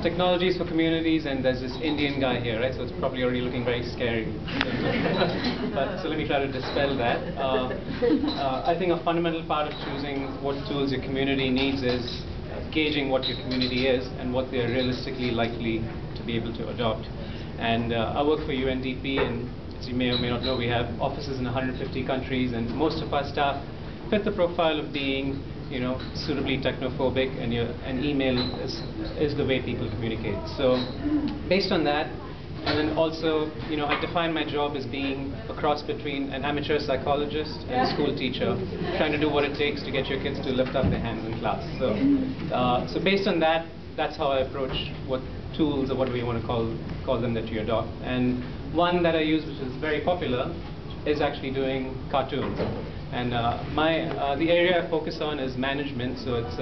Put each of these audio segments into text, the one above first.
technologies for communities, and there's this Indian guy here, right? So it's probably already looking very scary. But so let me try to dispel that. I think a fundamental part of choosing what tools your community needs is gauging what your community is and what they are realistically likely to be able to adopt. And I work for UNDP, and as you may or may not know, we have offices in 150 countries, and most of our staff fit the profile of being, suitably technophobic, and email is the way people communicate. So based on that, and then also, I define my job as being a cross between an amateur psychologist and a school teacher, trying to do what it takes to get your kids to lift up their hands in class. So based on that, that's how I approach what tools, or what we want to call them, that you adopt. And one that I use, which is very popular, is actually doing cartoons. And the area I focus on is management. So it's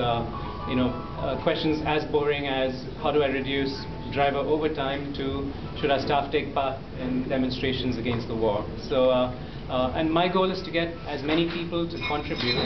questions as boring as how do I reduce driver overtime to should our staff take part in demonstrations against the war. So and my goal is to get as many people to contribute,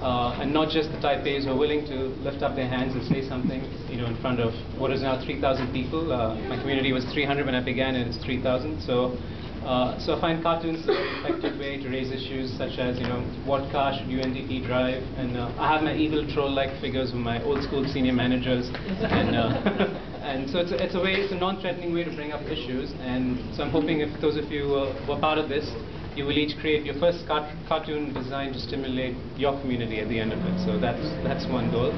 and not just the type A's who are willing to lift up their hands and say something, in front of what is now 3,000 people. My community was 300 when I began, and it's 3,000. So I find cartoons an effective way to raise issues such as, what car should UNDP drive? And I have my evil troll-like figures from my old school senior managers, and and so it's a non-threatening way to bring up issues. And so I'm hoping if those of you who are part of this, you will each create your first cartoon designed to stimulate your community at the end of it. So that's one goal.